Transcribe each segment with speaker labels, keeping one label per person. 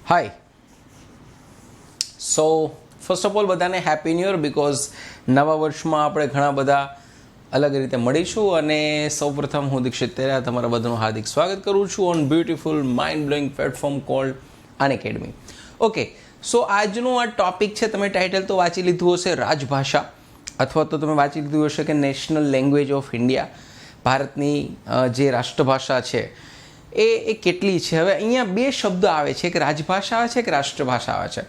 Speaker 1: Hi. So first of all બધાને happy new year, because નવા વર્ષમાં આપણે ઘણા બધા અલગ રીતે મળીશું. અને સૌપ્રથમ હું દીક્ષિત તેરા તમારા બધાનું હાર્દિક સ્વાગત કરું છું on beautiful mind blowing platform called Unacademy. Okay, so આજનું આ ટોપિક છે, તમે ટાઇટલ તો વાંચી લીધું હશે, રાજભાષા, અથવા તો તમે વાંચી લીધું હશે કે નેશનલ લેંગ્વેજ ઓફ ઇન્ડિયા, ભારતની જે રાષ્ટ્રભાષા છે એ કેટલી છે. હવે અહીંયા બે શબ્દ આવે છે, કે રાજભાષા આવે છે કે રાષ્ટ્રભાષા આવે છે.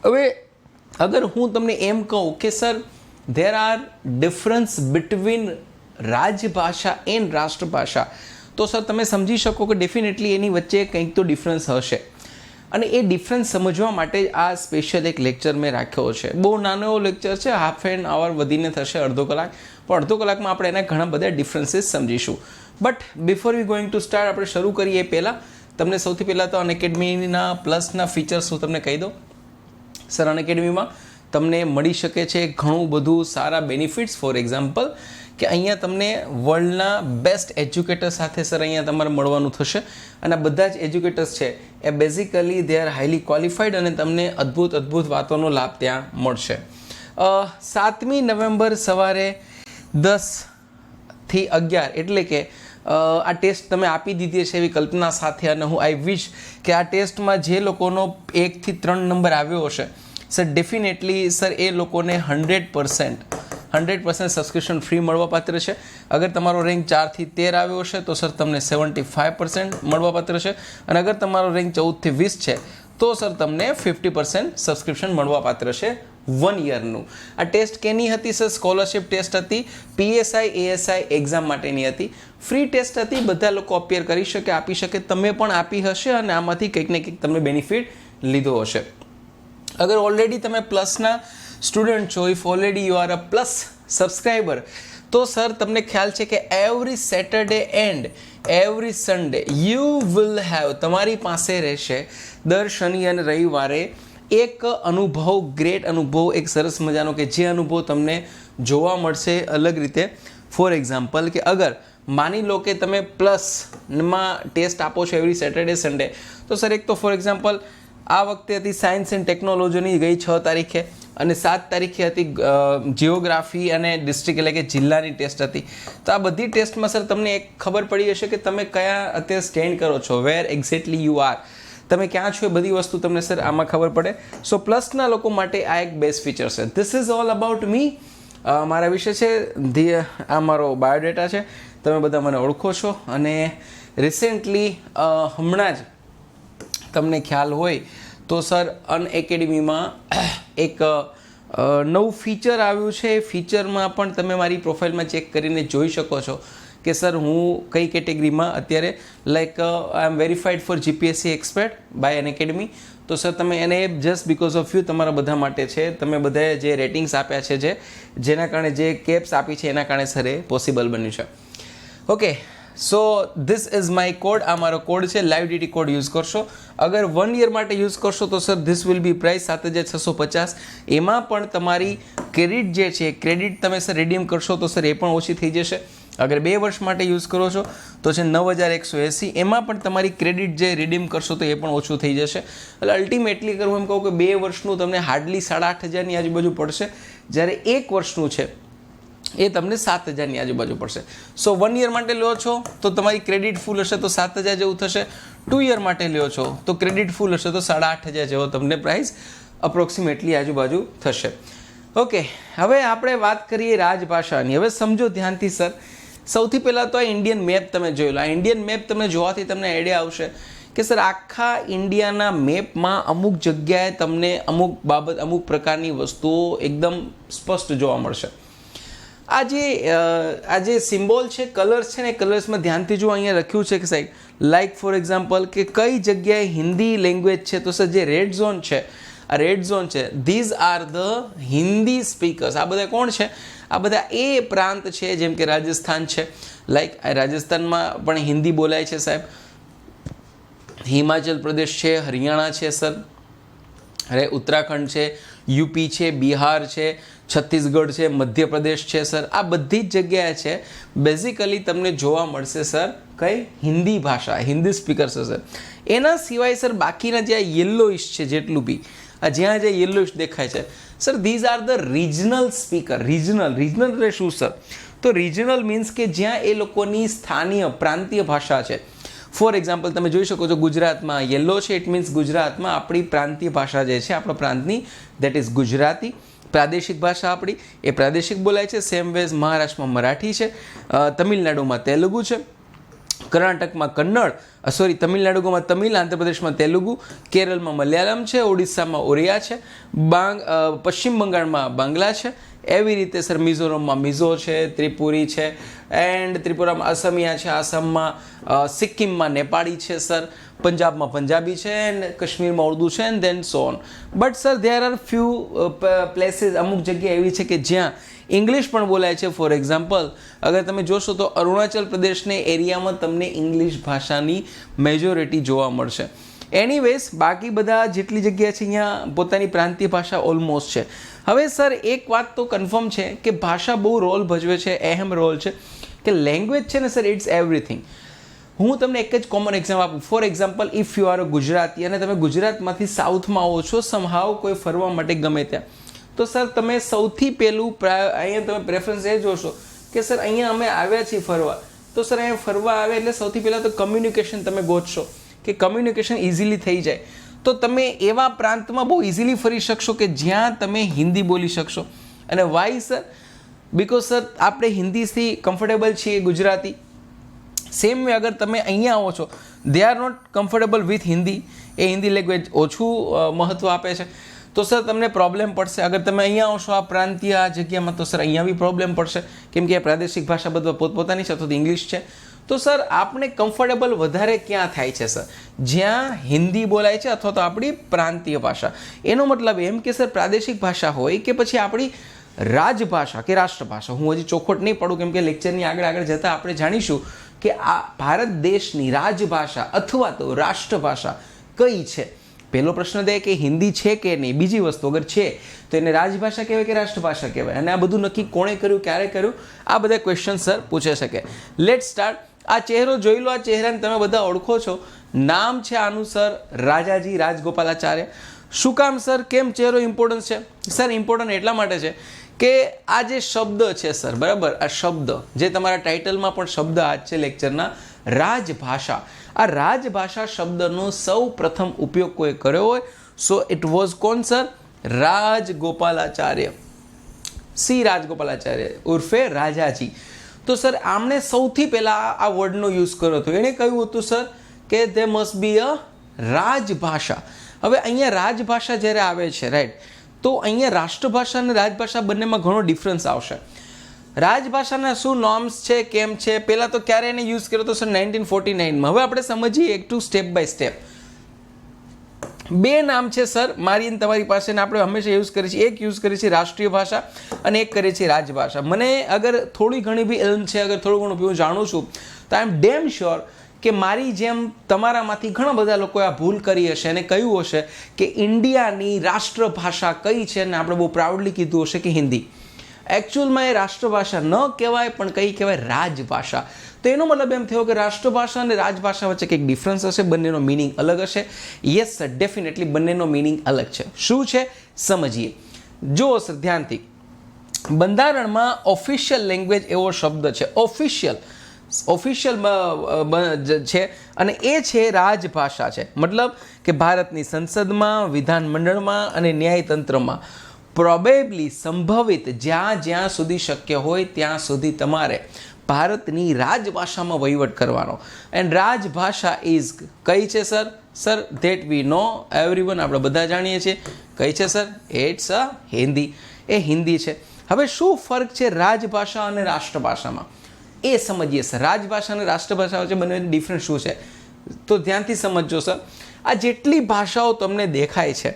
Speaker 1: હવે અગર હું તમને એમ કહું કે sir there are difference between રાજભાષા એન્ડ રાષ્ટ્રભાષા, તો સર તમે સમજી શકો કે ડેફિનેટલી એની વચ્ચે કંઈક તો ડિફરન્સ હશે. અને એ ડિફરન્સ સમજવા માટે આ સ્પેશિયલ એક લેક્ચર મેં રાખ્યો છે. બહુ નાનો એવો લેક્ચર છે, હાફ એન અવર વધીને થશે અડધો કલાક, પણ અડધો કલાકમાં આપણે એના ઘણા બધા ડિફરન્સીસ સમજીશું. But before we going to start, આપણે શરૂ કરીએ પહેલાં તમને સૌથી પહેલાં તો અનએકેડમીના પ્લસના ફીચર્સ હું તમને કહી દઉં. સર અનએકેડમીમાં તમને મળી શકે છે ઘણું બધું સારા બેનિફિટ્સ. ફોર એક્ઝામ્પલ કે અહીંયા તમને વર્લ્ડના બેસ્ટ એજ્યુકેટર સાથે સર અહીંયા તમારે મળવાનું થશે. અને બધા જ એજ્યુકેટર્સ છે એ basically they are highly qualified, અને તમને અદ્ભુત વાતોનો લાભ ત્યાં મળશે. 7મી નવેમ્બર સવારે 10 થી 11, એટલે કે આ ટેસ્ટ તમે આપી દીધી છે એવી કલ્પના સાથે, અને હું આઈ વિશ કે આ ટેસ્ટમાં જે લોકોનો 1 થી 3 નંબર આવ્યો હશે સર, ડેફિનેટલી સર એ લોકોને 100% સબસ્ક્રિપ્શન ફ્રી મળવાપાત્ર છે. અગર તમારો રેન્ક 4 થી 13 આવ્યો હશે તો સર તમને 75% મળવાપાત્ર છે. અને અગર તમારો રેન્ક 14 થી 20 છે તો સર તમને 50% સબસ્ક્રિપ્શન મળવાપાત્ર છે 1 યરનું. આ ટેસ્ટ કેની હતી સર? સ્કોલરશિપ ટેસ્ટ હતી, PSI ASI એક્ઝામ માટેની હતી. ફ્રી ટેસ્ટ હતી, બધા લોકો અપિયર કરી શકે, આપી શકે. તમે પણ આપી હશે અને આમાંથી કંઈક ને કંઈક તમે બેનિફિટ લીધો હશે. અગર ઓલરેડી તમે પ્લસના સ્ટુડન્ટ છો, if already you are a plus subscriber, તો સર તમને ખ્યાલ છે કે every Saturday and every Sunday you will have, તમારી પાસે રહેશે દર શનિ અને રવિવારે એક અનુભવ, ગ્રેટ અનુભવ, એક સરસ મજાનો, કે જે અનુભવ તમને જોવા મળશે અલગ રીતે. ફોર એક્ઝામ્પલ કે અગર માની લો કે તમે પ્લસમાં ટેસ્ટ આપો છો એવરી સેટરડે સન્ડે, તો સર એક તો ફોર એક્ઝામ્પલ આ વખતે હતી સાયન્સ એન્ડ ટેકનોલોજીની ગઈ 6 તારીખે, અને 7 તારીખે હતી જિયોગ્રાફી અને ડિસ્ટ્રિક્ટ એટલે કે જિલ્લાની ટેસ્ટ હતી. તો આ બધી ટેસ્ટમાં સર તમને એક ખબર પડી હશે કે તમે કયા અત્યારે સ્ટેન્ડ કરો છો, વેર એક્ઝેક્ટલી યુ આર, તમે ક્યાં છો, એ બધી વસ્તુ તમને સર આમાં ખબર પડે. સો પ્લસના લોકો માટે આ એક બેસ્ટ ફીચર છે. This is all about me. મારા વિશે છે, આ મારો બાયોડેટા છે, તમે બધા મને ઓળખો છો. અને રિસેન્ટલી હમણાં જ તમને ખ્યાલ હોય તો સર અનએકેડમીમાં એક નવું ફીચર આવ્યું છે. એ ફીચરમાં પણ તમે મારી પ્રોફાઇલમાં ચેક કરીને જોઈ શકો છો કે સર હું કઈ કેટેગરીમાં અત્યારે, like I am verified for GPSC expert by Unacademy. તો સર તમે એને જસ્ટ બિકોઝ ઓફ યુ, તમારા બધા માટે છે. તમે બધાએ જે રેટિંગ્સ આપ્યા છે, જેના કારણે, જે કેપ્સ આપી છે એના કારણે સર એ પોસિબલ બન્યું છે. Okay, so this is my code. આ મારો કોડ છે, લાઈવ DT કોડ યુઝ કરશો. અગર 1 યર માટે યુઝ કરશો તો sir this will be price 7650. એમાં પણ તમારી ક્રેડિટ જે છે, ક્રેડિટ તમે સર રિડીમ કરશો તો સર એ પણ ઓછી થઈ જશે. અગર 2 વર્ષ માટે યુઝ કરો છો તો છે 9180. એમાં પણ તમારી ક્રેડિટ જે રિડીમ કરશો તો એ પણ ઓછું થઈ જશે. એટલે અલ્ટિમેટલી અગર હું એમ કહું કે 2 વર્ષનું તમને હાર્ડલી 8500ની આજુબાજુ પડશે, જ્યારે 1 વર્ષનું છે એ તમને 7000ની આજુબાજુ પડશે. સો 1 યર માટે લો છો તો તમારી ક્રેડિટ ફૂલ હશે તો 7000 જેવું થશે. 2 યર માટે લ્યો છો તો ક્રેડિટ ફૂલ હશે તો 8500 જેવો તમને પ્રાઇસ અપ્રોક્સિમેટલી આજુબાજુ થશે. ઓકે, હવે આપણે વાત કરીએ રાજભાષાની. હવે સમજો ધ્યાનથી સર. સૌથી પહેલાં તો આ ઇન્ડિયન મેપ તમે જોઈ લો. આ ઇન્ડિયન મેપ તમે જોવાથી તમને આઈડિયા આવશે કે સર આખા ઇન્ડિયાના મેપમાં અમુક જગ્યાએ તમને અમુક બાબત, અમુક પ્રકારની વસ્તુઓ એકદમ સ્પષ્ટ જોવા મળશે. આ જે સિમ્બોલ છે, કલર્સ છે ને, કલર્સમાં ધ્યાનથી જો અહીંયા લખ્યું છે કે સાહેબ, લાઈક ફોર એક્ઝામ્પલ કે કઈ જગ્યાએ હિન્દી લેંગ્વેજ છે, તો સર જે રેડ ઝોન છે, આ રેડ ઝોન છે, these are the Hindi speakers. આ બધા કોણ છે? આ બધા એ પ્રાંત છે, જેમ કે રાજસ્થાન છે, લાઈક રાજસ્થાનમાં પણ હિન્દી બોલાય છે સાહેબ. હિમાચલ પ્રદેશ છે, હરિયાણા છે સર, અરે ઉત્તરાખંડ છે, યુપી છે, બિહાર છે, છત્તીસગઢ છે, મધ્યપ્રદેશ છે સર, આ બધી જ જગ્યાએ છે બેઝિકલી તમને જોવા મળશે સર કઈ હિન્દી ભાષા, હિન્દી સ્પીકર્સ હશે. એના સિવાય સર બાકીના જે યલોઇશ છે જેટલું બી જ્યાં જે યલોઇશ દેખાય છે sir, these are the regional speaker. Regional એટલે શું સર? તો રિજનલ મીન્સ કે જ્યાં એ લોકોની સ્થાનીય પ્રાંતીય ભાષા છે. ફોર એક્ઝામ્પલ તમે જોઈ શકો છો ગુજરાતમાં યલો છે, ઇટ મીન્સ ગુજરાતમાં આપણી પ્રાંતીય ભાષા જે છે આપણા પ્રાંતની, દેટ ઇઝ ગુજરાતી. પ્રાદેશિક ભાષા આપણી એ પ્રાદેશિક બોલાય છે. સેમ વેઝ મહારાષ્ટ્રમાં મરાઠી છે, તમિલનાડુમાં તેલુગુ છે, કર્ણાટકમાં કન્નડ, તમિલનાડુમાં તમિલ, આંધ્રપ્રદેશમાં તેલુગુ, કેરળમાં મલયાલમ છે, ઓડિશામાં ઓરિયા છે, પશ્ચિમ બંગાળમાં બાંગ્લા છે. એવી રીતે સર મિઝોરમમાં મિઝો છે, ત્રિપુરી છે, એન્ડ ત્રિપુરામાં અસમિયા છે, આસામમાં સિક્કિમમાં નેપાળી છે સર, પંજાબમાં પંજાબી છે, એન્ડ કાશ્મીરમાં ઉર્દુ છે, and then so on. But sir there R few places, અમુક જગ્યા એવી છે કે જ્યાં ઇંગ્લિશ પણ બોલાય છે. ફોર એક્ઝામ્પલ અગર તમે જોશો તો અરુણાચલ પ્રદેશને એરિયામાં તમને ઇંગ્લિશ ભાષાની મેજોરિટી જોવા મળશે. એનીવેઝ બાકી બધા જેટલી જગ્યા છે અહીંયા પોતાની પ્રાંતીય ભાષા ઓલમોસ્ટ છે. હવે સર એક વાત તો કન્ફર્મ છે કે ભાષા બહુ રોલ ભજવે છે, અહેમ રોલ છે, કે લેંગ્વેજ છે ને સર ઇટ્સ એવરીથિંગ. હું તમને એક જ કોમન એક્ઝામ્પલ આપું. For example if you are a Gujarati અને તમે ગુજરાતમાંથી સાઉથમાં આવો છો સમહાવ કોઈ ફરવા માટે ગમે ત્યાં, તો સર તમે સૌથી પહેલું અહીંયા તમે પ્રેફરન્સ એ જોશો કે સર અહીંયા અમે આવ્યા છીએ ફરવા, તો સર અહીંયા ફરવા આવે એટલે સૌથી પહેલાં તો કમ્યુનિકેશન તમે ગોતશો કે કમ્યુનિકેશન ઇઝીલી થઈ જાય. તો તમે એવા પ્રાંતમાં બહુ ઇઝીલી ફરી શકશો કે જ્યાં તમે હિન્દી બોલી શકશો. અને વાય સર? બિકોઝ સર આપણે હિન્દીથી કમ્ફર્ટેબલ છીએ ગુજરાતી. સેમ વે અગર તમે અહીંયા આવો છો, they are not comfortable with Hindi, એ હિન્દી લેંગ્વેજ ઓછું મહત્ત્વ આપે છે, તો સર તમને પ્રોબ્લેમ પડશે. અગર તમે અહીંયા આવશો આ પ્રાંતીય આ જગ્યામાં, તો સર અહીંયા બી પ્રોબ્લેમ પડશે, કેમ કે પ્રાદેશિક ભાષા બધા પોતપોતાની છે, અથવા તો ઇંગ્લિશ છે. તો સર આપણે કમ્ફર્ટેબલ વધારે ક્યાં થાય છે સર? જ્યાં હિન્દી બોલાય છે અથવા તો આપણી પ્રાંતીય ભાષા. એનો મતલબ એમ કે સર પ્રાદેશિક ભાષા હોય કે પછી આપણી રાજભાષા કે રાષ્ટ્રભાષા, હું હજી ચોખવટ નહીં પડું કેમ કે લેક્ચરની આગળ જતાં આપણે જાણીશું કે આ ભારત દેશની રાજભાષા અથવા તો રાષ્ટ્રભાષા કઈ છે. પહેલો પ્રશ્ન દે કે હિન્દી છે કે નહીં. બીજી વસ્તુ અગર છે તો એને રાજભાષા કહેવાય કે રાષ્ટ્રભાષા કહેવાય, અને આ બધું નક્કી કોણે કર્યું, ક્યારે કર્યું, આ બધા ક્વેશ્ચન સર પૂછે શકે. Late start. આ ચહેરો જોઈ લો, આ ચહેરાને તમે બધા ઓળખો છો. નામ છે આનું સર રાજાજી રાજગોપાલાચાર્ય. શું કામ સર? કેમ ચહેરો ઇમ્પોર્ટન્ટ છે? સર ઇમ્પોર્ટન્ટ એટલા માટે છે કે આ જે શબ્દ છે સર, બરાબર, આ શબ્દ જે તમારા ટાઇટલમાં પણ શબ્દ આ છે લેક્ચરના, રાજભાષા. આ રાજભાષા શબ્દનો સૌ પ્રથમ ઉપયોગ કોઈ કર્યો હોય સો ઇટ વોઝ કોણ સર? રાજગોપાલાચાર્ય. સી રાજગોપાલાચાર્ય ઉર્ફે રાજાજી. તો સર આમણે સૌથી પહેલાં આ વર્ડનો યુઝ કર્યો હતો. એણે કહ્યું હતું સર કે ધે મસ્ટ બી અ રાજભાષા. હવે અહીંયા રાજભાષા જ્યારે આવે છે, રાઈટ, તો અહીંયા રાષ્ટ્રભાષા અને રાજભાષા બંનેમાં ઘણો ડિફરન્સ આવશે. રાજભાષાના શું નોર્મ્સ છે, કેમ છે, પહેલાં તો ક્યારે એને યુઝ કર્યો તો સર 1949માં. હવે આપણે સમજીએ એક ટુ સ્ટેપ બાય સ્ટેપ. બે નામ છે સર મારી અને તમારી પાસે, આપણે હંમેશા યુઝ કરીએ છીએ. એક યુઝ કરીએ છીએ રાષ્ટ્રીય ભાષા અને એક કરીએ છીએ રાજભાષા. મને અગર થોડી ઘણી બી ઇલ્મ છે, અગર થોડું ઘણું હું જાણું છું, તો આઈ એમ ડેમ શ્યોર કે મારી જેમ તમારામાંથી ઘણા બધા લોકોએ આ ભૂલ કરી હશે અને કહ્યું હશે કે ઇન્ડિયાની રાષ્ટ્રભાષા કઈ છે, અને આપણે બહુ પ્રાઉડલી કીધું હશે કે હિન્દી. એકચ્યુઅલમાં એ રાષ્ટ્રભાષા ન કહેવાય પણ કઈ કહેવાય? રાજભાષા. તો એનો મતલબ એમ થયો કે રાષ્ટ્રભાષા અને રાજભાષા વચ્ચે કંઈક ડિફરન્સ હશે, બંનેનો મિનિંગ અલગ હશે. યસ સર, ડેફિનેટલી બંનેનો મિનિંગ અલગ છે. શું છે સમજીએ. જુઓ સર ધ્યાનથી, બંધારણમાં ઓફિશિયલ લેંગ્વેજ એવો શબ્દ છે, ઓફિશિયલ છે, અને એ છે રાજભાષા છે. મતલબ કે ભારતની સંસદમાં, વિધાનમંડળમાં અને ન્યાયતંત્રમાં પ્રોબેબલી સંભવિત જ્યાં સુધી શક્ય હોય ત્યાં સુધી તમારે ભારતની રાજભાષામાં વહીવટ કરવાનો. એન્ડ રાજભાષા ઇઝ કઈ છે sir? Sir that we know everyone, આપણે બધા જાણીએ છીએ. કઈ છે સર? It's a Hindi. એ હિન્દી છે. હવે શું ફરક છે રાજભાષા અને રાષ્ટ્રભાષામાં એ સમજીએ સર. રાજભાષા અને રાષ્ટ્રભાષા વચ્ચે બંને ડિફરન્સ શું છે તો ધ્યાનથી સમજજો સર. આ જેટલી ભાષાઓ તમને દેખાય છે,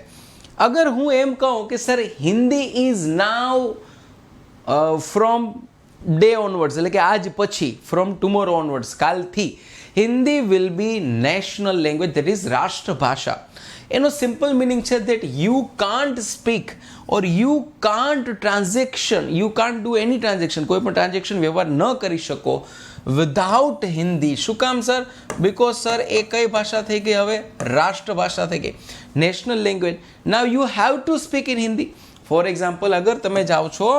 Speaker 1: અગર હું એમ કહું કે sir Hindi is now from day onwards એટલે કે આજ પછી, ફ્રોમ ટુમોરો ઓનવર્ડ્સ, કાલથી Hindi will be national language, that is રાષ્ટ્રભાષા. એનો સિમ્પલ મિનિંગ છે that you can't speak or you can't transaction, you can't do any transaction, કોઈ પણ ટ્રાન્ઝેક્શન વ્યવહાર ન કરી શકો વિધાઉટ હિન્દી. શું કામ સર? બિકોઝ સર એ કઈ ભાષા થઈ ગઈ હવે? રાષ્ટ્રભાષા થઈ ગઈ, national language. Now you have to speak in Hindi. For example, અગર તમે જાઓ છો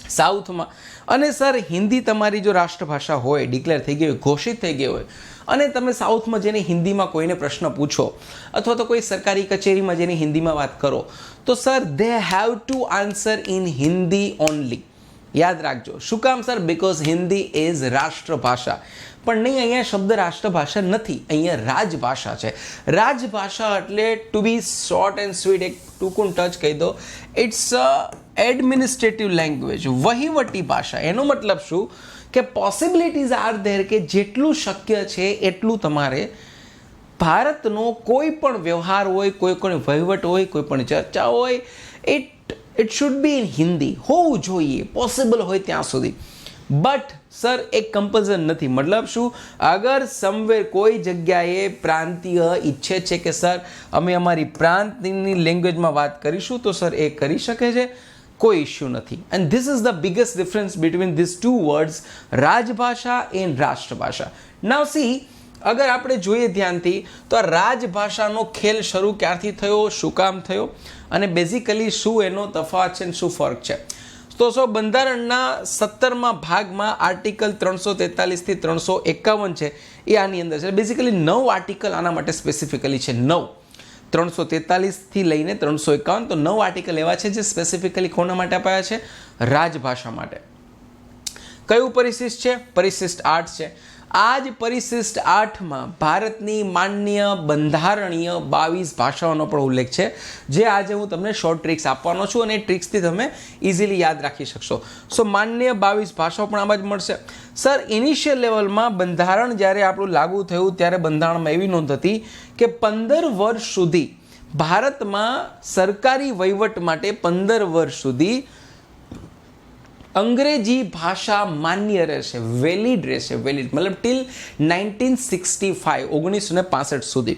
Speaker 1: સાઉથમાં અને સર હિન્દી તમારી જો રાષ્ટ્રભાષા હોય, ડિક્લેર થઈ ગઈ હોય, ઘોષિત થઈ ગઈ હોય, અને તમે સાઉથમાં જઈને હિન્દીમાં કોઈને પ્રશ્ન પૂછો અથવા તો કોઈ સરકારી કચેરીમાં જઈને હિન્દીમાં વાત કરો, તો sir they have to answer in Hindi only. યાદ રાખજો. શું કામ સર? બિકોઝ હિન્દી ઇઝ રાષ્ટ્રભાષા. પણ નહીં, અહીંયા શબ્દ રાષ્ટ્રભાષા નથી, અહીંયા રાજભાષા છે. રાજભાષા એટલે to be short and sweet, એક ટૂંકું ટચ કહી દો, ઇટ્સ એડમિનિસ્ટ્રેટિવ લેંગ્વેજ, વહીવટી ભાષા. એનો મતલબ શું કે પોસિબિલિટીઝ આર ધેર કે જેટલું શક્ય છે એટલું તમારે ભારતનો કોઈ પણ વ્યવહાર હોય, કોઈ પણ વહીવટ હોય, કોઈ પણ ચર્ચા હોય, it should be in Hindi હોવું જોઈએ, પોસિબલ હોય ત્યાં સુધી. બટ સર એક કમ્પલ્સન નથી. મતલબ શું? અગર સમવેર કોઈ જગ્યાએ પ્રાંતીય ઈચ્છે છે કે સર અમે અમારી પ્રાંતની લેંગ્વેજમાં વાત કરીશું, તો સર એ કરી શકે છે, કોઈ ઇશ્યુ નથી. And this is the biggest difference between this two words, રાજભાષા એન્ડ રાષ્ટ્રભાષા. નાવ સી, અગર આપણે જોઈએ ધ્યાનથી તો આ રાજભાષાનો ખેલ શરૂ ક્યારથી થયો, શું કામ થયો, અને બેઝિકલી શું એનો તફાવત છે અને શું ફરક છે. તો બંધારણના 17મા ભાગમાં આર્ટિકલ 343 થી 351 છે, એ આની અંદર છે. બેઝિકલી 9 આર્ટિકલ આના માટે સ્પેસિફિકલી છે. 9, 343 થી લઈને 351, તો 9 આર્ટિકલ એવા છે જે સ્પેસિફિકલી કોના માટે અપાયા છે? રાજભાષા માટે. કયું પરિશિષ્ટ છે? પરિશિષ્ટ 8 છે. આ જ પરિશિષ્ટ 8માં ભારતની માન્ય બંધારણીય 22 ભાષાઓનો પણ ઉલ્લેખ છે, જે આજે હું તમને શોર્ટ ટ્રિક્સ આપવાનો છું, અને એ ટ્રિક્સથી તમે ઇઝીલી યાદ રાખી શકશો. સો માન્ય 22 ભાષાઓ પણ આમાં જ મળશે. સર ઇનિશિયલ લેવલમાં બંધારણ જ્યારે આપણું લાગુ થયું ત્યારે બંધારણમાં એવી નોંધ હતી કે 15 વર્ષ સુધી ભારતમાં સરકારી વહીવટ માટે 15 વર્ષ સુધી અંગ્રેજી ભાષા માન્ય રહેશે, વેલિડ રહેશે. વેલિડ મતલબ ટિલ 1965, 1965 સુધી.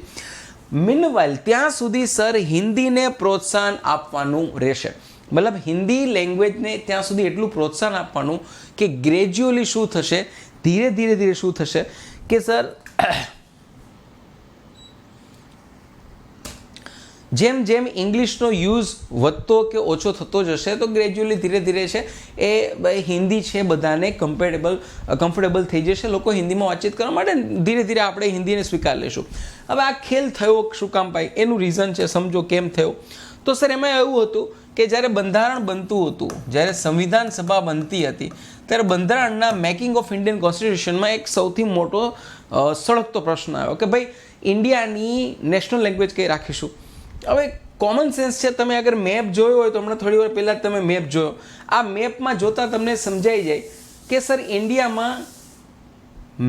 Speaker 1: મીનવાઇલ ત્યાં સુધી સર હિન્દીને પ્રોત્સાહન આપવાનું રહેશે. મતલબ હિન્દી લેંગ્વેજને ત્યાં સુધી એટલું પ્રોત્સાહન આપવાનું કે ગ્રેજ્યુઅલી શું થશે, ધીરે ધીરે શું થશે કે સર જેમ જેમ ઇંગ્લિશનો યુઝ વધતો કે ઓછો થતો જશે, તો ગ્રેજ્યુઅલી ધીરે ધીરે છે એ હિન્દી છે બધાને કમ્ફર્ટેબલ થઈ જશે. લોકો હિન્દીમાં વાતચીત કરવા માટે ધીરે ધીરે આપણે હિન્દીને સ્વીકાર લેશું. હવે આ ખેલ થયો શું કામ ભાઈ? એનું રીઝન છે, સમજો કેમ થયો. તો સર એમાં એવું હતું કે જ્યારે બંધારણ બનતું હતું, જ્યારે સંવિધાન સભા બનતી હતી, ત્યારે બંધારણના મેકિંગ ઓફ ઇન્ડિયન કોન્સ્ટિટ્યુશનમાં એક સૌથી મોટો સળગતો પ્રશ્ન આવ્યો કે ભાઈ ઇન્ડિયાની નેશનલ લેંગ્વેજ કઈ રાખીશું. હવે કોમન સેન્સ છે, તમે અગર મેપ જોયો હોય તો હમણાં થોડી વાર પહેલાં તમે મેપ જોયો, આ મેપમાં જોતાં તમને સમજાઈ જાય કે સર ઇન્ડિયામાં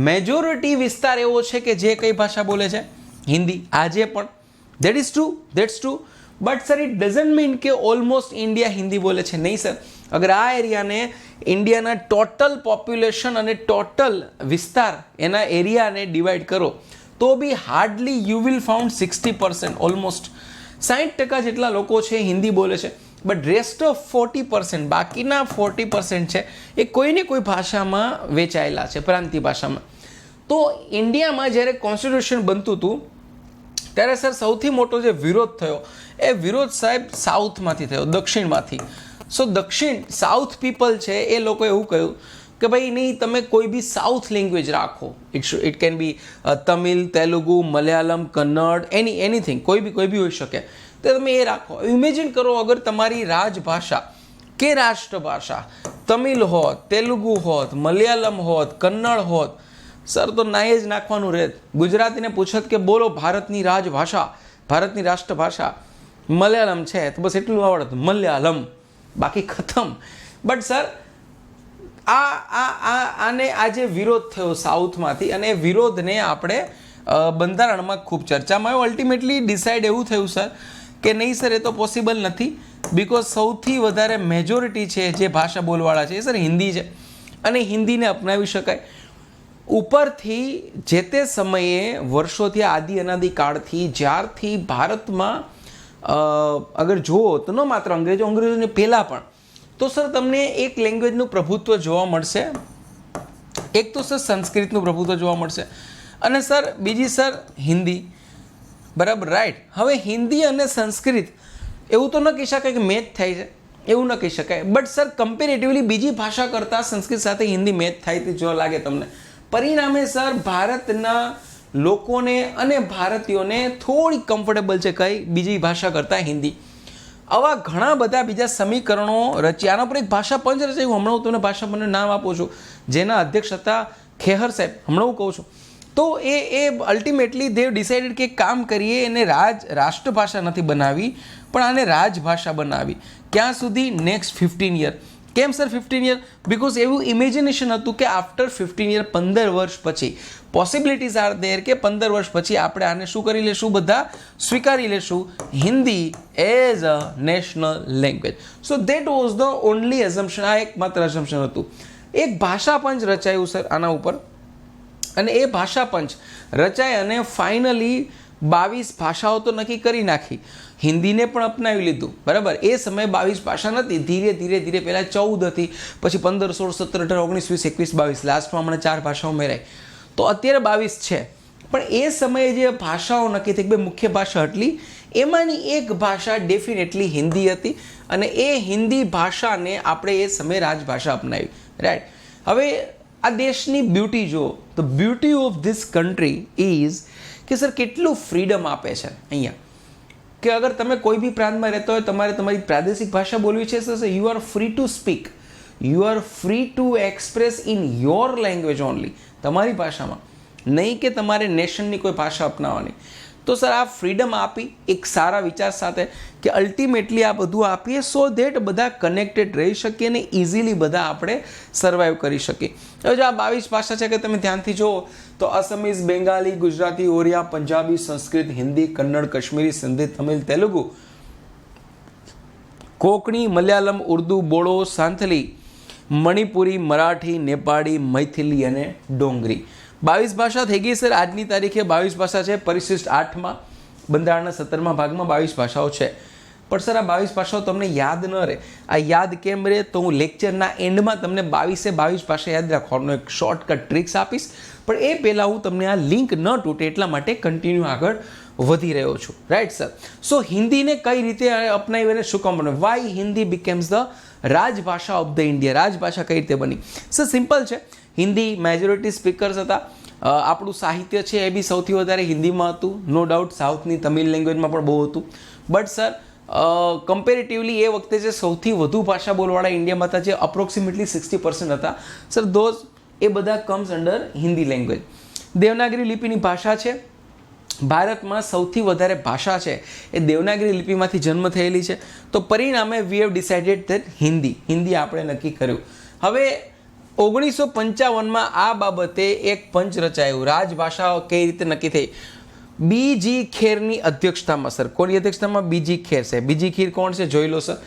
Speaker 1: મેજોરિટી વિસ્તાર એવો છે કે જે કઈ ભાષા બોલે છે? હિન્દી. આજે પણ that is true, that's true. But sir it doesn't mean કે ઓલમોસ્ટ ઇન્ડિયા હિન્દી બોલે છે. નહીં સર. અગર આ એરિયાને ઇન્ડિયાના ટોટલ પોપ્યુલેશન અને ટોટલ વિસ્તાર એના એરિયાને ડિવાઈડ કરો તો be hardly you will found 60%, almost 60% જેટલા લોકો છે હિન્દી બોલે છે. બટ રેસ્ટ ઓફ 40%, બાકીના 40% છે એ કોઈને કોઈ ભાષામાં વેચાયેલા છે, પ્રાંતીય ભાષામાં. તો ઇન્ડિયામાં જ્યારે કોન્સ્ટિટ્યુશન બનતું હતું ત્યારે સર સૌથી મોટો જે વિરોધ થયો, એ વિરોધ સાહેબ સાઉથમાંથી થયો, દક્ષિણમાંથી. સો સાઉથ પીપલ છે એ લોકો એવું કહ્યું કે ભાઈ નહીં, તમે કોઈ બી સાઉથ લેંગ્વેજ રાખો. It can be Tamil, Telugu, Malayalam, Kannada, anything, કોઈ બી હોઈ શકે, તો તમે એ રાખો. ઇમેજિન કરો અગર તમારી રાજભાષા કે રાષ્ટ્રભાષા તમિલ હોત, તેલુગુ હોત, મલયાલમ હોત, કન્નડ હોત, સર તો નાય જ નાખવાનું રહેત. ગુજરાતીને પૂછત કે બોલો ભારતની રાજભાષા, ભારતની રાષ્ટ્રભાષા મલયાલમ છે, તો બસ એટલું આવડત, મલયાલમ, બાકી ખતમ. બટ સર આને આજે વિરોધ થયો સાઉથમાંથી, અને વિરોધને આપણે બંધારણમાં ખૂબ ચર્ચામાં આવ્યો. અલ્ટિમેટલી ડિસાઇડ એવું થયું સર કે નહીં સર એ તો પોસિબલ નથી, બિકોઝ સૌથી વધારે મેજોરિટી છે જે ભાષા બોલવાળા છે એ સર હિન્દી છે. અને હિન્દીને અપનાવી શકાય. ઉપરથી જે તે સમયે વર્ષોથી આદિ અનાદિ કાળથી જ્યારથી ભારતમાં અગર જુઓ તો ન માત્ર અંગ્રેજોને પહેલાં પણ, તો સર તમને એક લેંગ્વેજનું પ્રભુત્વ જોવા મળશે. એક તો સર સંસ્કૃતનું પ્રભુત્વ જોવા મળશે અને સર બીજી સર હિન્દી. બરાબર, રાઈટ. હવે હિન્દી અને સંસ્કૃત એવું તો ન કહી શકાય કે મેચ થાય છે, એવું ન કહી શકાય. બટ સર કમ્પેરેટિવલી બીજી ભાષા કરતાં સંસ્કૃત સાથે હિન્દી મેચ થાય તે જો લાગે તમને. પરિણામે સર ભારતના લોકોને અને ભારતીયોને થોડી કમ્ફર્ટેબલ છે કઈ બીજી ભાષા કરતાં હિન્દી. આવા ઘણા બધા બીજા સમીકરણો રચ્યા. આના પર એક ભાષા પંચ રચાયું. હમણાં હું તમને ભાષા પંચનું નામ આપું છું, જેના અધ્યક્ષ હતા ખેહર સાહેબ. હમણાં હું કહું છું. તો એ અલ્ટિમેટલી દેવ ડિસાઇડેડ કે કામ કરીએ એને રાષ્ટ્રભાષા નથી બનાવી, પણ આને રાજભાષા બનાવી. ક્યાં સુધી? Next 15 year. કેમ સર 15 યર? બિકોઝ એવું ઇમેજિનેશન હતું કે આફ્ટર 15 યર, 15 વર્ષ પછી પોસિબિલિટીઝ આર દેર કે 15 વર્ષ પછી આપણે આને શું કરી લેશું, બધા સ્વીકારી લેશું Hindi as a national language. So that was the only assumption. આ એકમાત્ર એઝમ્પશન હતું. એક ભાષા પંચ રચાયું સર આના ઉપર, અને એ ભાષા પંચ રચાય અને ફાઇનલી 22 ભાષાઓ તો નક્કી કરી નાખી. હિન્દીને પણ અપનાવી લીધું. બરાબર, એ સમયે 22 ભાષા નથી. ધીરે ધીરે ધીરે પહેલાં 14 હતી, પછી 15, 16, 17, 18, 19, 20, 21, 22, લાસ્ટમાં હમણાં 4 ભાષાઓ ઉમેરાય. તો અત્યારે 22 છે. પણ એ સમયે જે ભાષાઓ નક્કી થઈ, બે મુખ્ય ભાષા હતી, એમાંની એક ભાષા ડેફિનેટલી હિન્દી હતી, અને એ હિન્દી ભાષાને આપણે એ સમયે રાજભાષા અપનાવી. રાઈટ. હવે આ દેશની બ્યુટી જુઓ. The beauty of this country is કે સર કેટલું ફ્રીડમ આપે છે અહીંયા, કે અગર તમે કોઈ બી પ્રાંતમાં રહેતા હોય, તમારે તમારી પ્રાદેશિક ભાષા બોલવી છે, sir you are free to speak, you are free two express in your language only, તમારી ભાષામાં, નહીં કે તમારે નેશનની કોઈ ભાષા અપનાવવાની. તો સર આ ફ્રીડમ આપી એક સારા વિચાર સાથે કે અલ્ટિમેટલી આ બધું આપીએ સો ધેટ બધા કનેક્ટેડ રહી શકીએ અને ઇઝીલી બધા આપણે સર્વાઈવ કરી શકીએ. હવે જો આ 22 ભાષા છે કે તમે ધ્યાનથી જુઓ તો અસમીઝ, બેંગાલી, ગુજરાતી, ઓરિયા, પંજાબી, સંસ્કૃત, હિન્દી, કન્નડ, કાશ્મીરી, સિંધી, તમિલ, તેલુગુ, કોંકણી, મલયાલમ, ઉર્દુ, બોડો, સાંથલી, મણિપુરી, મરાઠી, નેપાળી, મૈથિલી અને ડોંગરી. 22 ભાષા થઈ ગઈ સર. આજની તારીખે 22 ભાષા છે. પરિશિષ્ટ 8માં બંધારણના 17મા ભાગમાં 22 ભાષાઓ છે. પણ સર આ 22 ભાષાઓ તમને યાદ ન રહે. આ યાદ કેમ રહે? તો હું લેક્ચરના એન્ડમાં તમને 22 ભાષા યાદ રાખવાનો એક શોર્ટકટ ટ્રિક્સ આપીશ. પણ એ પહેલાં હું તમને આ લિંક ન તૂટે એટલા માટે કન્ટિન્યુ આગળ વધી રહ્યો છું. Right sir. સો હિન્દીને કઈ રીતે અપનાવી અને શું કામ બને? વાય હિન્દી બીકેમ્સ ધ રાજભાષા ઓફ ધ ઇન્ડિયા. રાજભાષા કઈ રીતે બની? સર સિમ્પલ છે. હિન્દી મેજોરિટી સ્પીકર્સ હતા. આપણું સાહિત્ય છે એ બી સૌથી વધારે હિન્દીમાં હતું. નો ડાઉટ સાઉથની તમિલ લેંગ્વેજમાં પણ બહુ હતું. બટ સર કમ્પેરેટિવલી એ વખતે જે સૌથી વધુ ભાષા બોલવાળા ઇન્ડિયામાં હતા, જે અપ્રોક્સિમેટલી 60% હતા, સર ધોઝ એ બધા comes under Hindi language. Devanagari લિપિની ભાષા છે. ભારતમાં સૌથી વધારે ભાષા છે એ દેવનાગરી લિપિમાંથી જન્મ થયેલી છે. તો પરિણામે we have decided that Hindi આપણે નક્કી કર્યું. હવે 1955માં આ બાબતે એક પંચ રચાયું. રાજભાષા કઈ રીતે નક્કી થઈ? બીજી ખેરની અધ્યક્ષતામાં. સર કોની અધ્યક્ષતામાં? બીજી ખેર સાહેબ. બીજી ખેર કોણ છે જોઈ લો સર.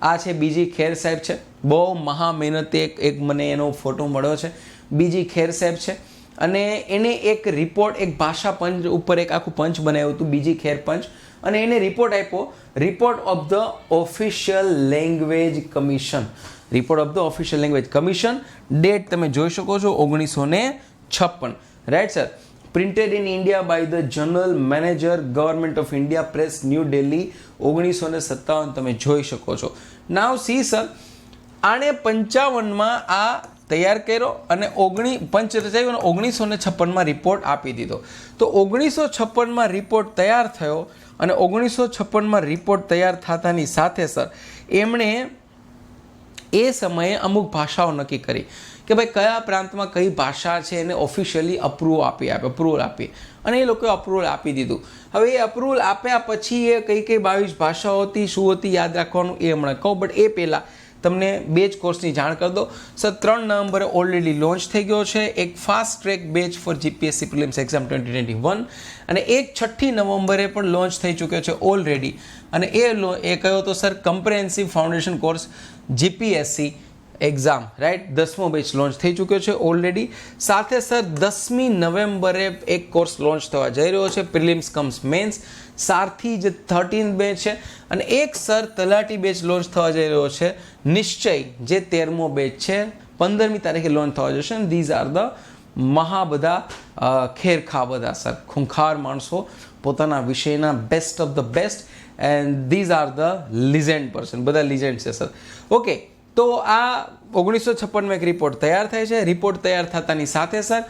Speaker 1: આ છે બીજી ખેર સાહેબ છે. બહુ મહા મહેનતે એક મને એનો ફોટો મળ્યો છે. બીજી ખેર સાહેબ છે અને એને એક રિપોર્ટ, એક ભાષા પંચ ઉપર એક આખું પંચ બનાવ્યું હતું, બીજી ખેર પંચ, અને એને રિપોર્ટ આપ્યો, report of the official language commission. Report of the official language commission. Date તમે જોઈ શકો છો 1956. Right sir. Printed in India by the general manager, government of India press, new Delhi, 1957. તમે જોઈ શકો છો. નાવ સી સર, આણે 55માં આ તૈયાર કર્યો અને પંચ રચાયું અને 1956માં રિપોર્ટ આપી દીધો. તો 1956માં રિપોર્ટ તૈયાર થયો અને 1956માં રિપોર્ટ તૈયાર થતાની સાથે સર એમણે એ સમયે અમુક ભાષાઓ નક્કી કરી કે ભાઈ કયા પ્રાંતમાં કઈ ભાષા છે એને ઓફિશિયલી અપ્રુવલ આપીએ અને એ લોકોએ અપ્રુવલ આપી દીધું. હવે એ અપ્રુવલ આપ્યા પછી એ કઈ 22 ભાષાઓ હતી, શું હતી, યાદ રાખવાનું એ હમણાં કહું. બટ એ પહેલાં તમને બેચ કોર્સની જાણ કરી દો. સર 3 નવેમ્બરે ઓલરેડી લોન્ચ થઈ ગયો છે એક fast track batch for GPSC prelims exam 2021 અને એક 6 નવેમ્બરે પણ લોન્ચ થઈ ચૂક્યો છે ઓલરેડી. અને એ કયો તો sir comprehensive foundation course GPSC exam, right, 10મો બેચ લોન્ચ થઈ ચૂક્યો છે ઓલરેડી. સાથે સર 10મી નવેમ્બરે એક કોર્સ લોન્ચ થવા જઈ રહ્યો છે, પ્રિલિમ્સ કમ્સ મેન્સ. સારથી જે 13th બેચ છે, અને એક સર તલાટી બેચ લોન્ચ થવા જઈ રહ્યો છે, નિશ્ચય જે 13મો બેચ છે, 15મી તારીખે લોન્ચ થવા જશે. અને ધીઝ આર ધ મહા બધા ખેરખા બધા સર ખૂંખાર માણસો, પોતાના વિષયના best of the best, and these are the legend person, બધા લિજેન્ડ છે સર. ઓકે, તો આ 1956માં એક રિપોર્ટ તૈયાર થાય છે. રિપોર્ટ તૈયાર થતાની સાથે સર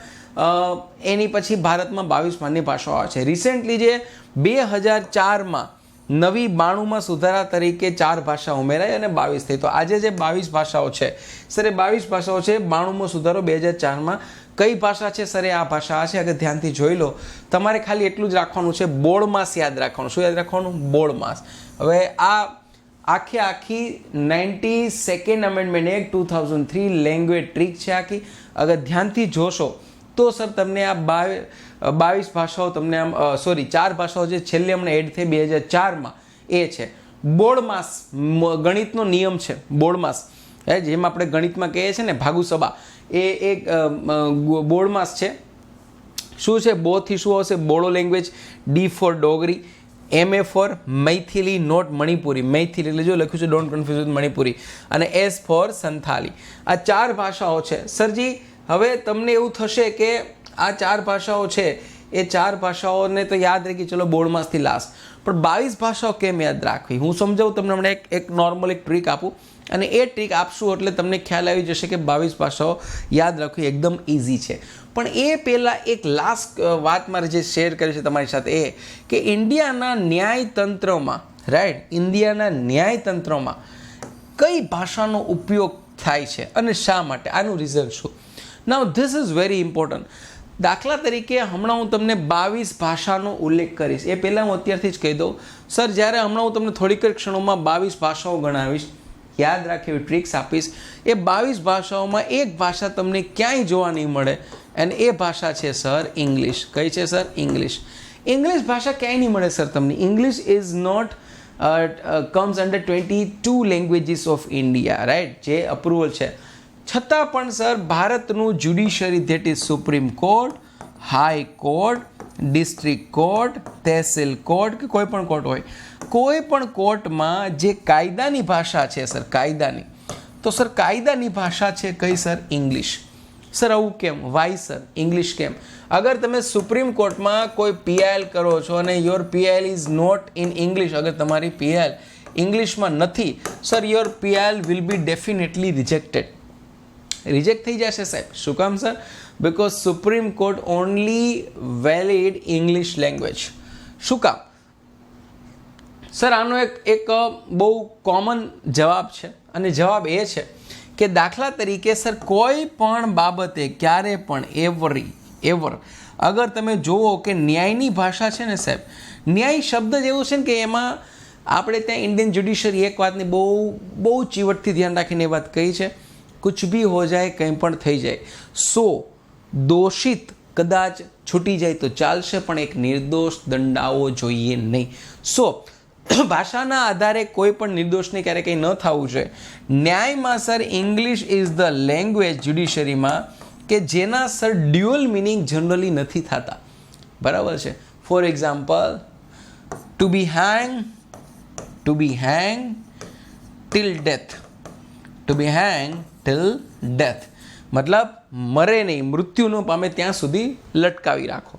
Speaker 1: એની પછી ભારતમાં 22 માન્ય ભાષાઓ આવે છે. રિસેન્ટલી જે 2004માં નવી 92માં સુધારા તરીકે 4 ભાષા ઉમેરાઈ અને 22 થઈ. તો આજે જે 22 ભાષાઓ છે સર, એ 22 ભાષાઓ છે. 92મો સુધારો 2004માં કઈ ભાષા છે સર? એ આ ભાષા છે. અગર ધ્યાનથી જોઈ લો, તમારે ખાલી એટલું જ રાખવાનું છે, બોર્ડમાસ યાદ રાખવાનું. શું યાદ રાખવાનું? બોર્ડમાસ. હવે આ આખી 92nd amendment act 2003 language trick છે આખી. અગર ધ્યાનથી જોશો તો સર તમને આ 22 ભાષાઓ તમને આમ 4 ભાષાઓ જે છેલ્લે હમણાં એડ થઈ 2004માં, એ છે બોર્ડમાસ. ગણિતનો નિયમ છે બોર્ડમાસ, જેમ આપણે ગણિતમાં કહીએ છીએ ને ભાગુસભા, એ એક બોર્ડમાસ છે. શું છે? બોથી શું આવશે? Bodo language. D for Dogri. MA for Maithili, not Manipuri. Maithili એટલે જો લખ્યું છે, ડોન્ટ કન્ફ્યુઝ વિથ મણિપુરી. અને S ફોર સંથાલી. આ 4 ભાષાઓ છે સરજી. હવે તમને એવું થશે કે આ 4 ભાષાઓ છે, એ 4 ભાષાઓને તો યાદ રાખી, ચલો બોર્ડમાંથી લાસ્ટ, પણ 22 ભાષાઓ કેમ યાદ રાખવી? હું સમજાવું તમને. હમણાં એક નોર્મલ એક ટ્રીક આપું, અને એ ટ્રીક આપશું એટલે તમને ખ્યાલ આવી જશે કે 22 ભાષાઓ યાદ રાખવી એકદમ ઇઝી છે. પણ એ પહેલાં એક લાસ્ટ વાત મારે જે શેર કરી છે તમારી સાથે, એ કે ઇન્ડિયાના ન્યાયતંત્રમાં, રાઈટ, ઇન્ડિયાના ન્યાયતંત્રમાં કઈ ભાષાનો ઉપયોગ થાય છે અને શા માટે, આનું રિઝલ્ટ શું? નાઉ ધીસ ઇઝ વેરી ઇમ્પોર્ટન્ટ. દાખલા તરીકે હમણાં હું તમને 22 ભાષાનો ઉલ્લેખ કરીશ. એ પહેલાં હું અત્યારથી જ કહી દઉં સર, જ્યારે હમણાં હું તમને થોડીક ક્ષણોમાં 22 ભાષાઓ ગણાવીશ, યાદ રાખે એવી ટ્રિક્સ આપીશ, એ 22 ભાષાઓમાં એક ભાષા તમને ક્યાંય જોવા નહીં મળે, અને એ ભાષા છે સર ઇંગ્લિશ. કઈ છે સર? ઇંગ્લિશ. ઇંગ્લિશ ભાષા ક્યાંય નહીં મળે સર તમને. English is not comes under 22 languages of India, right, જે અપ્રુવલ છે. છતાં પણ સર ભારતનું judiciary, that is supreme court, high court, district court, tehsil court, કે કોઈ પણ કોર્ટ હોય, કોઈ પણ કોર્ટમાં જે કાયદાની ભાષા છે સર, કાયદાની, તો સર કાયદાની ભાષા છે કઈ સર? ઇંગ્લિશ. સર આવું કેમ? વાય સર ઇંગ્લિશ કેમ? અગર તમે સુપ્રીમ કોર્ટમાં કોઈ PIL કરો છો અને your PIL is not in English, અગર તમારી PIL ઇંગ્લિશમાં નથી sir, your PIL will be definitely rejected. Reject થઈ જશે સાહેબ. શું કામ sir? Because supreme court only valid English language. શું કામ સર? આનો એક બહુ કોમન જવાબ છે, અને જવાબ એ છે કે દાખલા તરીકે સર કોઈ પણ બાબતે ક્યારે પણ એવર અગર તમે જુઓ કે ન્યાયની ભાષા છે ને સાહેબ, ન્યાય શબ્દ જ એવું છે ને કે એમાં આપણે ત્યાં ઇન્ડિયન જ્યુડિશરી એક વાતની બહુ ચીવટથી ધ્યાન રાખીને એ વાત કહી છે, કુછ ભી હો જાય, કંઈ પણ થઈ જાય. દોષિત કદાચ છૂટી જાય તો ચાલશે, પણ એક નિર્દોષ દંડાવો જોઈએ નહીં. ભાષાના આધારે કોઈ પણ નિર્દોષને ક્યારે કંઈ ન થવું જોઈએ. ન્યાયમાં sir English is the language જ્યુડિશરીમાં કે જેના સર ડ્યુઅલ મિનિંગ જનરલી નથી થતા. બરાબર છે? For example, to be hang till death. To be hang till death મતલબ મરે નહીં, મૃત્યુ ન પામે ત્યાં સુધી લટકાવી રાખો.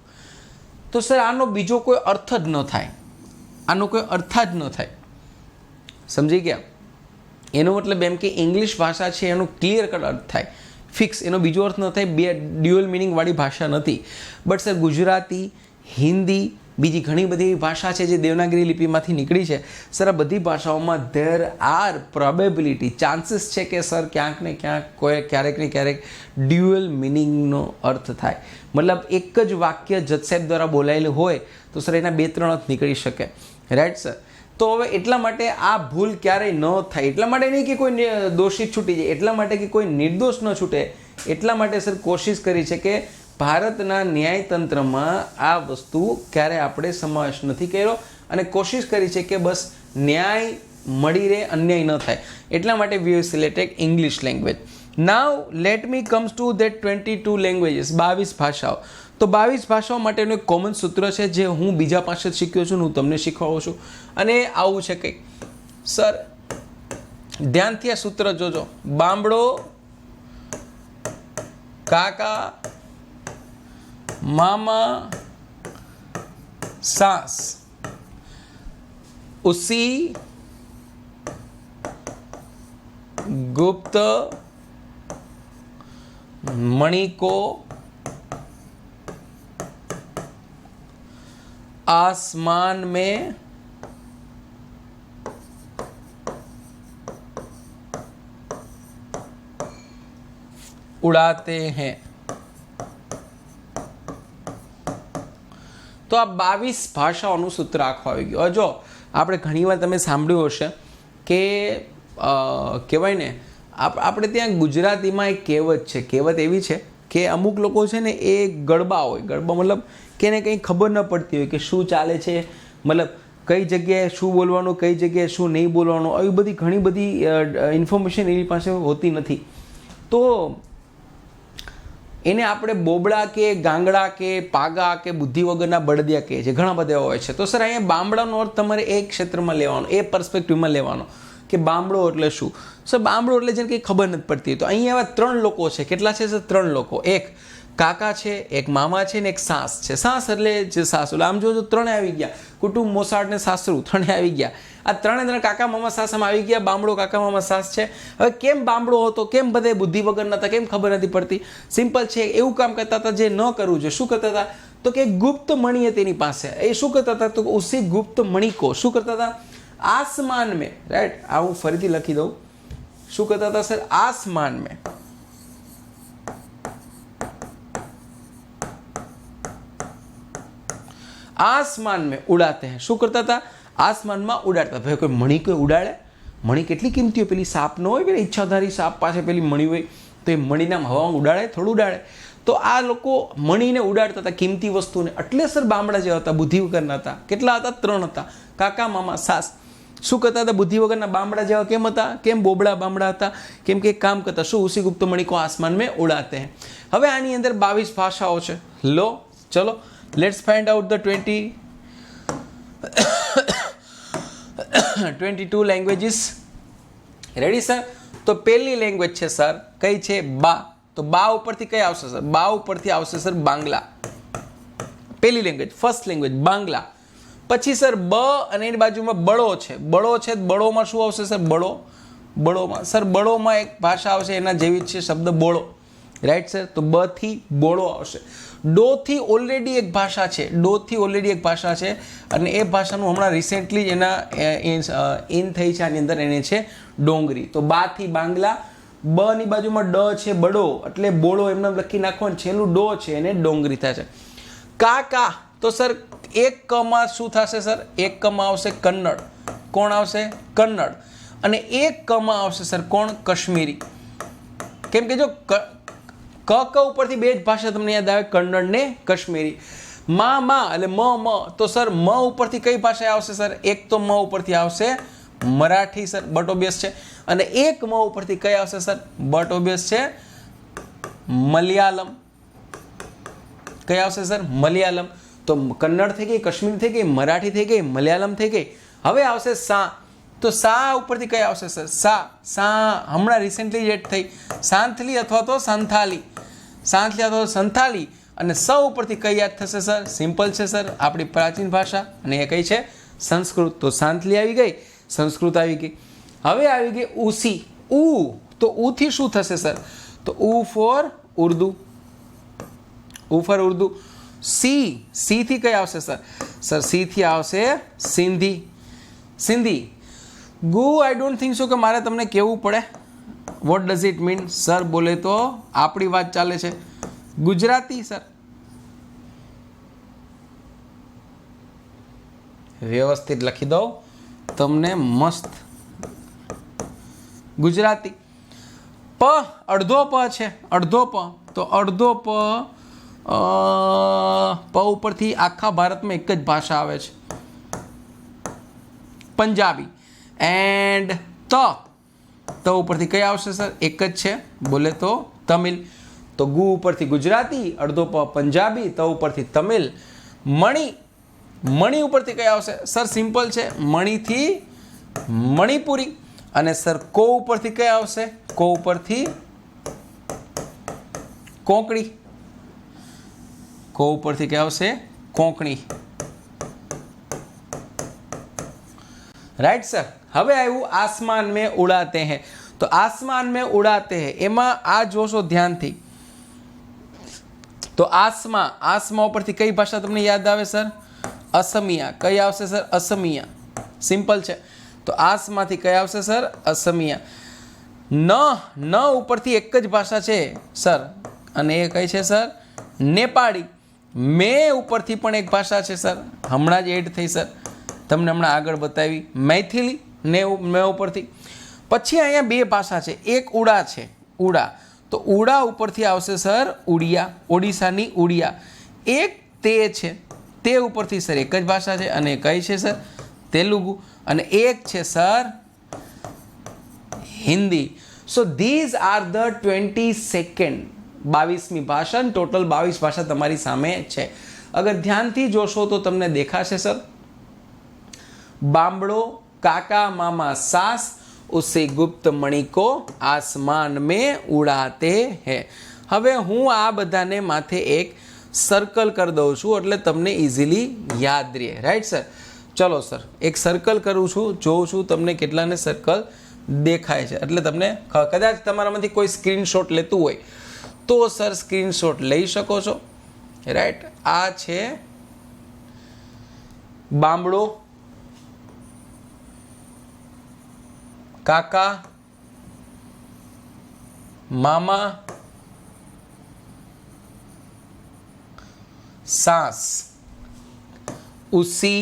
Speaker 1: તો સર આનો બીજો કોઈ અર્થ જ ન થાય, આનો કોઈ અર્થ જ ન થાય. સમજી ગયા? એનો મતલબ એમ કે ઇંગ્લિશ ભાષા છે એનો ક્લિયર કટ અર્થ થાય, ફિક્સ, એનો બીજો અર્થ ન થાય. બે ડ્યુઅલ મિનિંગવાળી ભાષા નથી. બટ સર ગુજરાતી, હિન્દી, બીજી ઘણી બધી એવી ભાષા છે જે દેવનાગરી લિપિમાંથી નીકળી છે સર. આ બધી ભાષાઓમાં ધેર આર પ્રોબેબિલિટી, ચાન્સીસ છે કે સર ક્યાંક ને ક્યાંક ક્યારેક ને ક્યારેક ડ્યુઅલ મિનિંગનો અર્થ થાય. મતલબ એક જ વાક્ય જજ સાહેબ દ્વારા બોલાયેલું હોય તો સર એના 2-3 અર્થ નીકળી શકે, રાઈટ સર? તો હવે એટલા માટે આ ભૂલ ક્યારેય ન થાય. એટલા માટે નહીં કે કોઈ દોષિત છૂટી જાય, એટલા માટે કે કોઈ નિર્દોષ ન છૂટે, એટલા માટે સર કોશિશ કરી છે કે ભારતના ન્યાયતંત્રમાં આ વસ્તુ ક્યારે આપણે સમાવેશ નથી કર્યો, અને કોશિશ કરી છે કે બસ ન્યાય મળી રહે, અન્યાય ન થાય, એટલા માટે we have selected English language. Now let me comes to that 22 languages, 22 ભાષાઓ. તો 22 ભાષાઓ માટેનું એક કોમન સૂત્ર છે જે હું બીજા પાસે શીખ્યો છું, હું તમને શીખવાડું છું. અને આવું છે કંઈક સર, ધ્યાનથી આ સૂત્ર જોજો. બામડો, કાકા, મામા, સાસ, उसी गुप्त मणि को आसमान में उड़ाते हैं. તો આ 22 ભાષાઓનું સૂત્ર આખું આવી ગયું. જો આપણે ઘણીવાર તમે સાંભળ્યું હશે કે કહેવાય ને, આપણે ત્યાં ગુજરાતીમાં એક કહેવત છે. કહેવત એવી છે કે અમુક લોકો છે ને એ ગરબા હોય, ગરબા મતલબ કે એને કંઈ ખબર ન પડતી હોય કે શું ચાલે છે, મતલબ કઈ જગ્યાએ શું બોલવાનું, કઈ જગ્યાએ શું નહીં બોલવાનું, આવી બધી ઘણી બધી ઇન્ફોર્મેશન એની પાસે હોતી નથી. તો એને આપણે બોબડા કે ગાંગડા કે પાગા કે બુદ્ધિ વગરના બળદિયા કહે છે, ઘણા બધા હોય છે. તો સર અહીંયા બામડાનો અર્થ તમારે એ ક્ષેત્રમાં લેવાનો, એ પર્સપેક્ટિવમાં લેવાનો કે બામડો એટલે શું. સર બામડો એટલે જેને કંઈ ખબર નથી પડતી. તો અહીંયા એવા 3 લોકો છે. કેટલા છે સર? 3 લોકો. એક કાકા છે, એક મામા છે ને એક સાસ છે. સાસ એટલે જે સાસુ, આમ જોજો 3 આવી ગયા. કુટુંબ, મોસાળ ને સાસરું 3 આવી ગયા. આ 3 કાકા મામા સાસ આમ આવી ગયા. બામડો, કાકા મામા સાસ છે. હવે કેમ બામડો હતો, કેમ બધે બુદ્ધિ વગર નતા, કેમ ખબર નથી પડતી? સિમ્પલ છે, એવું કામ કરતા હતા જે ન કરવું જોઈએ. શું કરતા હતા? તો કે ગુપ્ત મણિ હતી એની પાસે. એ શું કરતા હતા? તો ઉસી ગુપ્ત મણિ કો શું કરતા હતા? આસમાન મેં, રાઈટ, આ હું ફરીથી લખી દઉં. શું કરતા હતા સર? આસમાન મેં, आसमान में उड़ाते हैं. શું કરતા હતા? આસમાનમાં ઉડાડતા. ભાઈ કોઈ મણી કોઈ ઉડાડે? મણી કેટલી કિંમતી હોય. પેલી સાપ ન હોય, પેલી ઈચ્છાધારી સાપ પાસે પેલી મણી હોય, તો એ મણીને હવામાં ઉડાડે? થોડું ઉડાડે. તો આ લોકો મણીને ઉડાડતા હતા, કિંમતી વસ્તુને. એટલે સર બામડા જેવા હતા, બુદ્ધિ વગરના હતા. કેટલા હતા? 3 હતા. કાકા, મામા, સાસ. શું કરતા હતા? બુદ્ધિ વગરના બામડા જેવા કેમ હતા? કેમ બોબડા બામડા હતા? કેમ કે કામ કરતા. શું? ઉસી ગુપ્ત મણિ કો આસમાન में उड़ाते हैं. હવે આની અંદર 22 ભાષાઓ છે. લો ચલો, let's find out the 22 languages. Ready sir? તો પહેલી લેંગ્વેજ છે સર, કઈ છે? બા. તો બા ઉપરથી કઈ આવશે સર? બા ઉપરથી આવશે સર બાંગ્લા. પહેલી લેંગ્વેજ, ફર્સ્ટ લેંગ્વેજ બાંગ્લા. પછી સર બ અને એની બાજુમાં બળો છે. બળો છે, બળોમાં શું આવશે સર? બળો. બળોમાં સર, બળોમાં એક ભાષા આવશે એના જેવી જ છે, શબ્દ બોળો. Right sir? તો બ થી બોળો આવશે. ડો થી ઓલરેડી એક ભાષા છે. ડો થી ઓલરેડી એક ભાષા છે અને એ ભાષાનું હમણાં રિસેન્ટલી જ એના ઇન થઈ છે આની અંદર, એને છે ડોંગરી. તો બા થી બાંગ્લા. બ ની બાજુમાં ડ છે, બડો, એટલે બોળો એમને લખી નાખવાનું. છેલ્લું ડો છે એને ડોંગરી થશે. કાકા. તો સર એક કમાં શું થશે સર? એક કમાં આવશે કન્નડ. કોણ આવશે? કન્નડ. અને એક કમાં આવશે સર કોણ? કાશ્મીરી. કેમ કે જો ક ઉપરથી બે જ ભાષા તમને યાદ આવે, કન્નડ ને કાશ્મીરી. માં એટલે મ. તો સર મ ઉપરથી કઈ ભાષા આવશે સર? એક તો મ ઉપરથી આવશે મરાઠી સર, બટ ઓબ્વિયસ છે. અને એક મ ઉપરથી કઈ આવશે સર? બટ ઓબ્વિયસ છે મલયાલમ. કઈ આવશે સર? મલયાલમ. તો કન્નડ થઈ ગઈ, કાશ્મીરી થઈ ગઈ, મરાઠી થઈ ગઈ, મલયાલમ થઈ ગઈ. હવે આવશે સા. તો સા ઉપરથી કઈ આવશે સર? સા હમણાં રિસેન્ટલી જ એડ થઈ, સાંથલી અથવા તો સંથાલી. સાંથલી અથવા તો સંથાલી. અને સ ઉપરથી કઈ યાદ થશે સર? સિમ્પલ છે સર, આપણી પ્રાચીન ભાષા, અને એ કઈ છે? સંસ્કૃત. તો સાંથલી આવી ગઈ, સંસ્કૃત આવી ગઈ. હવે આવી ગઈ ઉસી. ઉ. તો ઉ થી શું થશે સર? તો ઉ ફોર ઉર્દુ. ઉ ફોર ઉર્દુ. સી. સી થી કઈ આવશે સર? સર સી થી આવશે સિંધી. સિંધી. ગુ આઈ ડોન્ટ થિંક સો કે મારે તમને કહેવું પડે what does it mean. Sir બોલે તો આપણી વાત ચાલે છે. ગુજરાતી સર. વ્યવસ્થિત લખી દઉં તમને મસ્ત. ગુજરાતી. પ અડધો પ છે, અડધો પ. તો અડધો પ ઉપરથી આખા ભારતમાં એક જ ભાષા આવે છે, પંજાબી. એન્ડ ત ઉપરથી કઈ આવશે સર? એક જ છે, બોલે તો તમિલ. તો ગુ ઉપરથી ગુજરાતી, અડધો પ પંજાબી, ત ઉપરથી તમિલ. મણી ઉપરથી કઈ આવશે સર? સિમ્પલ છે, મણીથી મણિપુરી. અને સર કો ઉપરથી કઈ આવશે? કો ઉપરથી કોંકણી. કો ઉપરથી કઈ આવશે? કોંકણી. Right sir. હવે આવ્યું આસમાન में उड़ाते हैं. તો આસમાન में उड़ाते हैं એમાં આ જોશો ધ્યાનથી. તો આસમા ઉપરથી કઈ ભાષા તમને યાદ આવે સર? અસમિયા. કઈ આવશે સર? અસમિયા. સિમ્પલ છે. તો આસમાંથી કઈ આવશે સર? અસમિયા. ન ઉપરથી એક જ ભાષા છે સર, અને એ કઈ છે સર? નેપાળી. મે ઉપરથી પણ એક ભાષા છે સર, હમણાં જ એડ થઈ સર, તમને હમણાં આગળ બતાવી. મૈથિલી મે ઉપરથી. પછી અહીંયા બે ભાષા છે, એક ઉડા છે, ઉડા. તો ઉડા ઉપરથી આવશે સર ઉડિયા, ઓડિશાની ઉડિયા. એક તે છે, તે ઉપરથી સર એક જ ભાષા છે, અને કઈ છે સર? તેલુગુ. અને એક છે sir Hindi. So these are the 22nd 22મી ભાષા. ટોટલ 22 ભાષા તમારી સામે છે. અગર ધ્યાનથી જોશો તો તમને દેખાશે સર, बामड़ो काका मामा सास उसे गुप्त मणि को आसमान में उड़ाते हैं. હવે હું આ બધાને માથે એક સર્કલ કરી દઉં છું એટલે તમને ઇઝીલી યાદ રહે. Right sir? ચલો સર, એક સર્કલ કરું છું, જોઉં છું તમને કેટલાને સર્કલ દેખાય છે. એટલે તમને કદાચ તમારામાંથી કોઈ સ્ક્રીનશોટ લેતું હોય તો સર સ્ક્રીનશોટ લઈ શકો છો. રાઈટ? આ છે બામડો, કાકા, મામા, सास, उसी,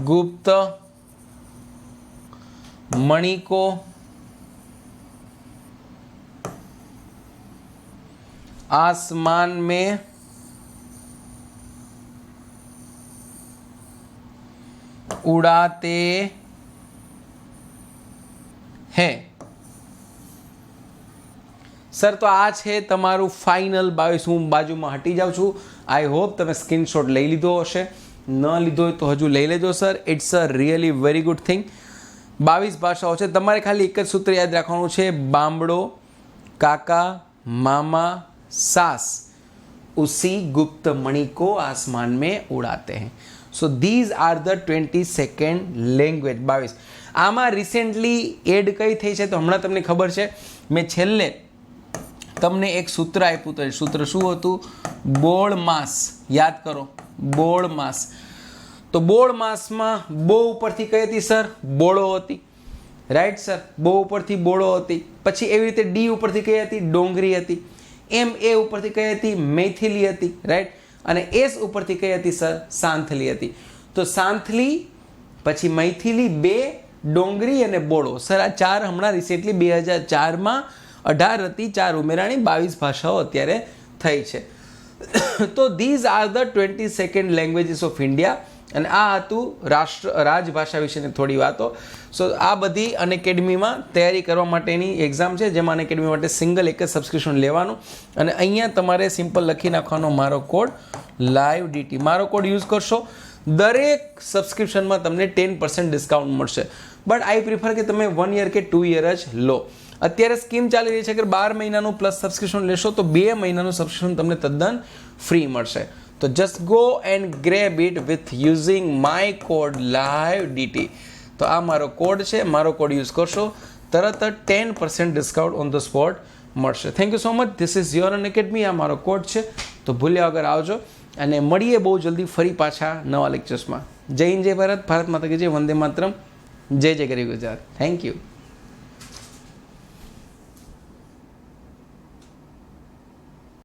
Speaker 1: गुप्त मणि को आसमान में उड़ाते हैं. સર તો આ છે તમારું ફાઇનલ 22. હું બાજુમાં હટી જાઉં છું. આઈ હોપ તમે સ્ક્રીનશોટ લઈ લીધો હશે. ન લીધો હોય તો હજુ લઈ લેજો sir. It's a really very good thing. 22 ભાષાઓ છે. તમારે ખાલી એક જ સૂત્ર યાદ રાખવાનું છે, બામડો, કાકા, મામા, સાસ, ઉસી ગુપ્ત મણિ કો આસમાન में उड़ाते हैं. સો these are the 22nd language. 22. આમાં રિસેન્ટલી એડ કઈ થઈ છે તો હમણાં તમને ખબર છે, મેં છેલ્લે તમને એક સૂત્ર આપ્યું હતું. સૂત્ર શું હતું? બોળ માસ. યાદ કરો, બોળ માસ. તો બોળ માસમાં બો ઉપરથી કઈ હતી સર? બોળો હતી. Right sir? બો ઉપરથી બોળો હતી. પછી એવી રીતે ડી ઉપરથી કઈ હતી? ડોંગરી હતી. એમ એ ઉપરથી કઈ હતી? મૈથિલી હતી. રાઈટ? અને એસ ઉપરથી કઈ હતી સર? સાંથલી હતી. તો સાંથલી, પછી મૈથિલી, બે, ડોંગરી અને બોળો. સર આ ચાર હમણાં રિસેન્ટલી 2004માં 18 હતી, 4 ઉમેરાણી 22 ભાષાઓ અત્યારે થઈ છે. તો these are the 22nd languages of India. અને આ હતું રાજભાષા વિશેની થોડી વાતો. સો આ બધી અનએકેડમીમાં તૈયારી કરવા માટેની એક્ઝામ છે, જેમાં અનએકેડમી માટે સિંગલ એક જ સબસ્ક્રિપ્શન લેવાનું. અને અહીંયા તમારે સિમ્પલ લખી નાખવાનો મારો કોડ લાઈવ ડીટી. મારો કોડ યુઝ કરશો, દરેક સબસ્ક્રિપ્શનમાં તમને 10% ડિસ્કાઉન્ટ મળશે. બટ આઈ પ્રિફર કે તમે 1 યર કે 2 યર જ લો. અત્યારે સ્કીમ ચાલી રહી છે કે 12 મહિનાનું પ્લસ સબસ્ક્રિપ્શન લેશો તો 2 મહિનાનું સબસ્ક્રિપ્શન તમને તદ્દન ફ્રી મળશે. તો just go and grab it with using my code live DT. તો આ મારો કોડ છે, મારો કોડ યુઝ કરશો, તરત જ 10% ડિસ્કાઉન્ટ ઓન ધ સ્પોટ મળશે. Thank you so much. This is your Unacademy. આ મારો કોડ છે, તો ભૂલ્યા વગર આવજો. અને મળીએ બહુ જલ્દી ફરી પાછા નવા લેક્ચર્સમાં. જય હિન્દ, જય ભારત, ભારત માતા કી જય, વંદે માતરમ, જય જય ગરી ગુજરાત. Thank you.